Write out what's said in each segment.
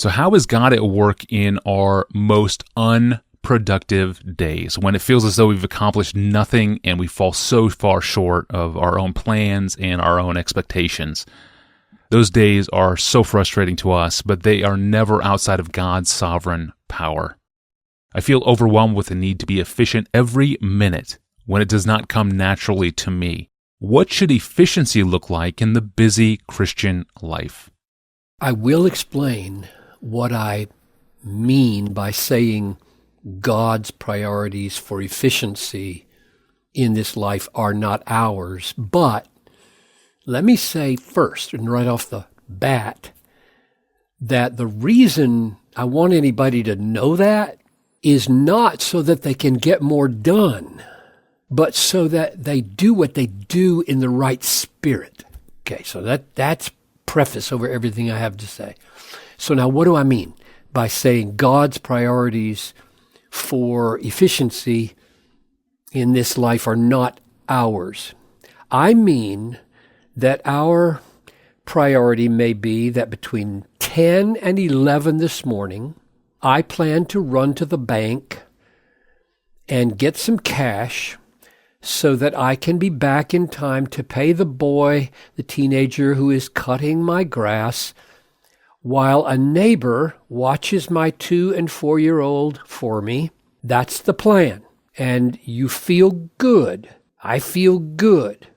So how is God at work in our most unproductive days, when it feels as though we've accomplished nothing and we fall so far short of our own plans and our own expectations? Those days are so frustrating to us, but they are never outside of God's sovereign power. I feel overwhelmed with the need to be efficient every minute when it does not come naturally to me. What should efficiency look like in the busy Christian life? I will explain what I mean by saying God's priorities for efficiency in this life are not ours. But let me say first, and right off the bat, that the reason I want anybody to know that is not so that they can get more done, but so that they do what they do in the right spirit. Okay, so that's preface over everything I have to say. So now what do I mean by saying God's priorities for efficiency in this life are not ours? I mean that our priority may be that between 10 and 11 this morning, I plan to run to the bank and get some cash so that I can be back in time to pay the boy, the teenager who is cutting my grass, while a neighbor watches my 2- and 4-year-old for me. That's the plan. And you feel good. I feel good.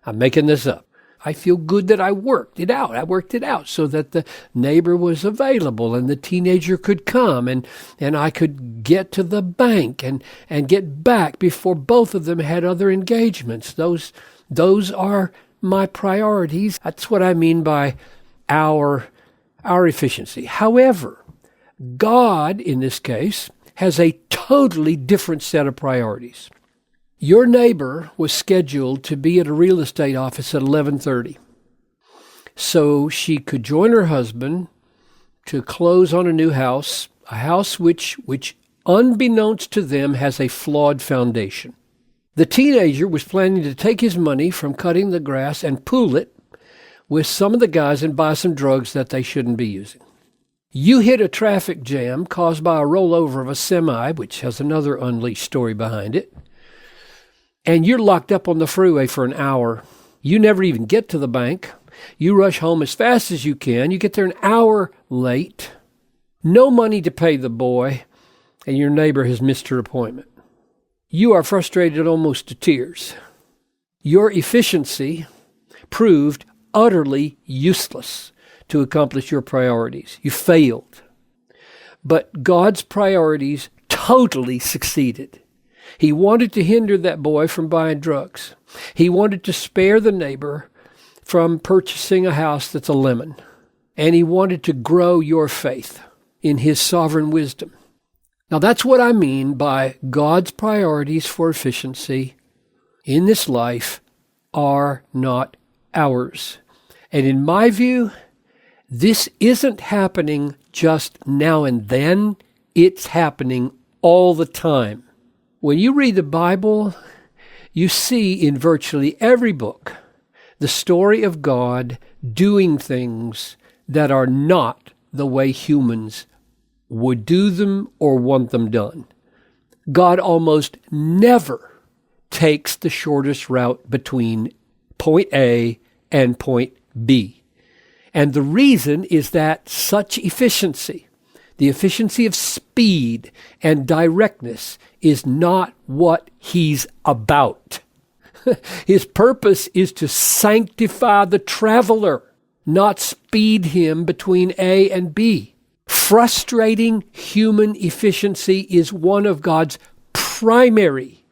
I'm making this up. I feel good that I worked it out. I worked it out so that the neighbor was available and the teenager could come and I could get to the bank and get back before both of them had other engagements. Those are my priorities. That's what I mean by our efficiency. However, God, in this case, has a totally different set of priorities. Your neighbor was scheduled to be at a real estate office at 11:30, so she could join her husband to close on a new house, a house which unbeknownst to them has a flawed foundation. The teenager was planning to take his money from cutting the grass and pool it with some of the guys and buy some drugs that they shouldn't be using. You hit a traffic jam caused by a rollover of a semi, which has another unleashed story behind it, and you're locked up on the freeway for an hour. You never even get to the bank. You rush home as fast as you can. You get there an hour late. No money to pay the boy, and your neighbor has missed her appointment. You are frustrated almost to tears. Your efficiency proved utterly useless to accomplish your priorities. You failed. But God's priorities totally succeeded. He wanted to hinder that boy from buying drugs. He wanted to spare the neighbor from purchasing a house that's a lemon. And he wanted to grow your faith in his sovereign wisdom. Now that's what I mean by God's priorities for efficiency in this life are not ours. And in my view, this isn't happening just now and then. It's happening all the time. When you read the Bible, you see in virtually every book the story of God doing things that are not the way humans would do them or want them done. God almost never takes the shortest route between point A and point B. And the reason is that such efficiency, the efficiency of speed and directness, is not what he's about. His purpose is to sanctify the traveler, not speed him between A and B. Frustrating human efficiency is one of God's primary,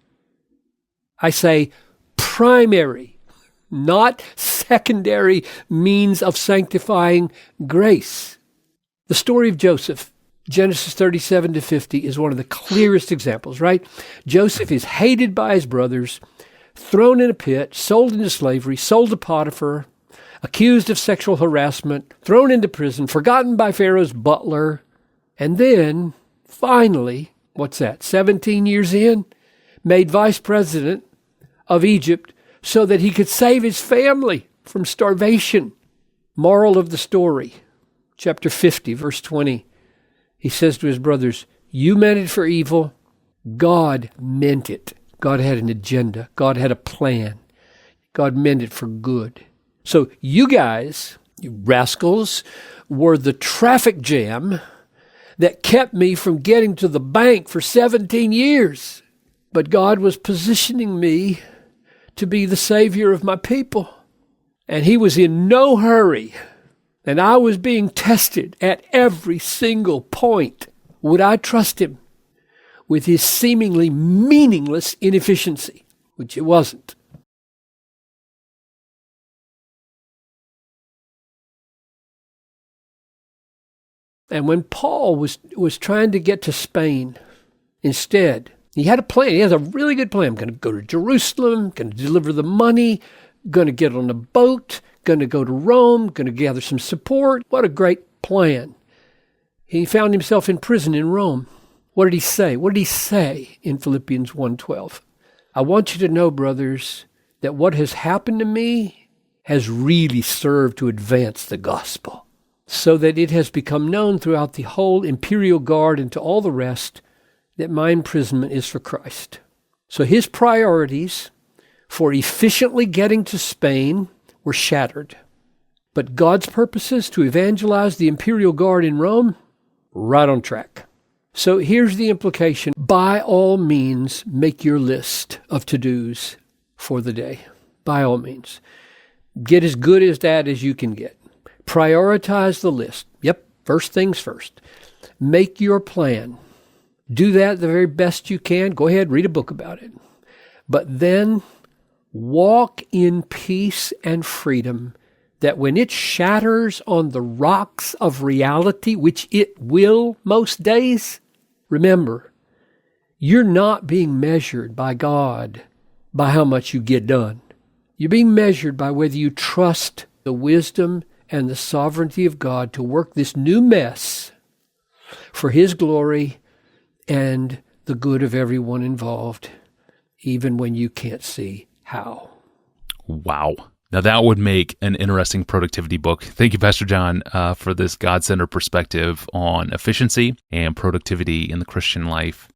I say primary, not secondary means of sanctifying grace. The story of Joseph, Genesis 37 to 50, is one of the clearest examples, right? Joseph is hated by his brothers, thrown in a pit, sold into slavery, sold to Potiphar, accused of sexual harassment, thrown into prison, forgotten by Pharaoh's butler, and then, finally, 17 years in, made vice president of Egypt so that he could save his family from starvation. Moral of the story: chapter 50, verse 20, he says to his brothers, you meant it for evil. God meant it. God had an agenda. God had a plan. God meant it for good. So you guys, you rascals, were the traffic jam that kept me from getting to the bank for 17 years. But God was positioning me to be the Savior of my people. And He was in no hurry. And I was being tested at every single point. Would I trust Him with His seemingly meaningless inefficiency? Which it wasn't. And when Paul was trying to get to Spain, instead, he had a plan. He has a really good plan. I'm going to go to Jerusalem, going to deliver the money, going to get on a boat, going to go to Rome, going to gather some support. What a great plan. He found himself in prison in Rome. What did he say? What did he say in Philippians 1:12? I want you to know, brothers, that what has happened to me has really served to advance the gospel, so that it has become known throughout the whole imperial guard and to all the rest that my imprisonment is for Christ. So his priorities for efficiently getting to Spain were shattered. But God's purposes to evangelize the imperial guard in Rome, right on track. So here's the implication. By all means, make your list of to-dos for the day. By all means. Get as good as that as you can get. Prioritize the list. Yep, first things first. Make your plan. Do that the very best you can. Go ahead, read a book about it. But then walk in peace and freedom, that when it shatters on the rocks of reality, which it will most days, remember, you're not being measured by God by how much you get done. You're being measured by whether you trust the wisdom and the sovereignty of God to work this new mess for His glory and the good of everyone involved, even when you can't see how. Wow. Now that would make an interesting productivity book. Thank you, Pastor John, for this God-centered perspective on efficiency and productivity in the Christian life.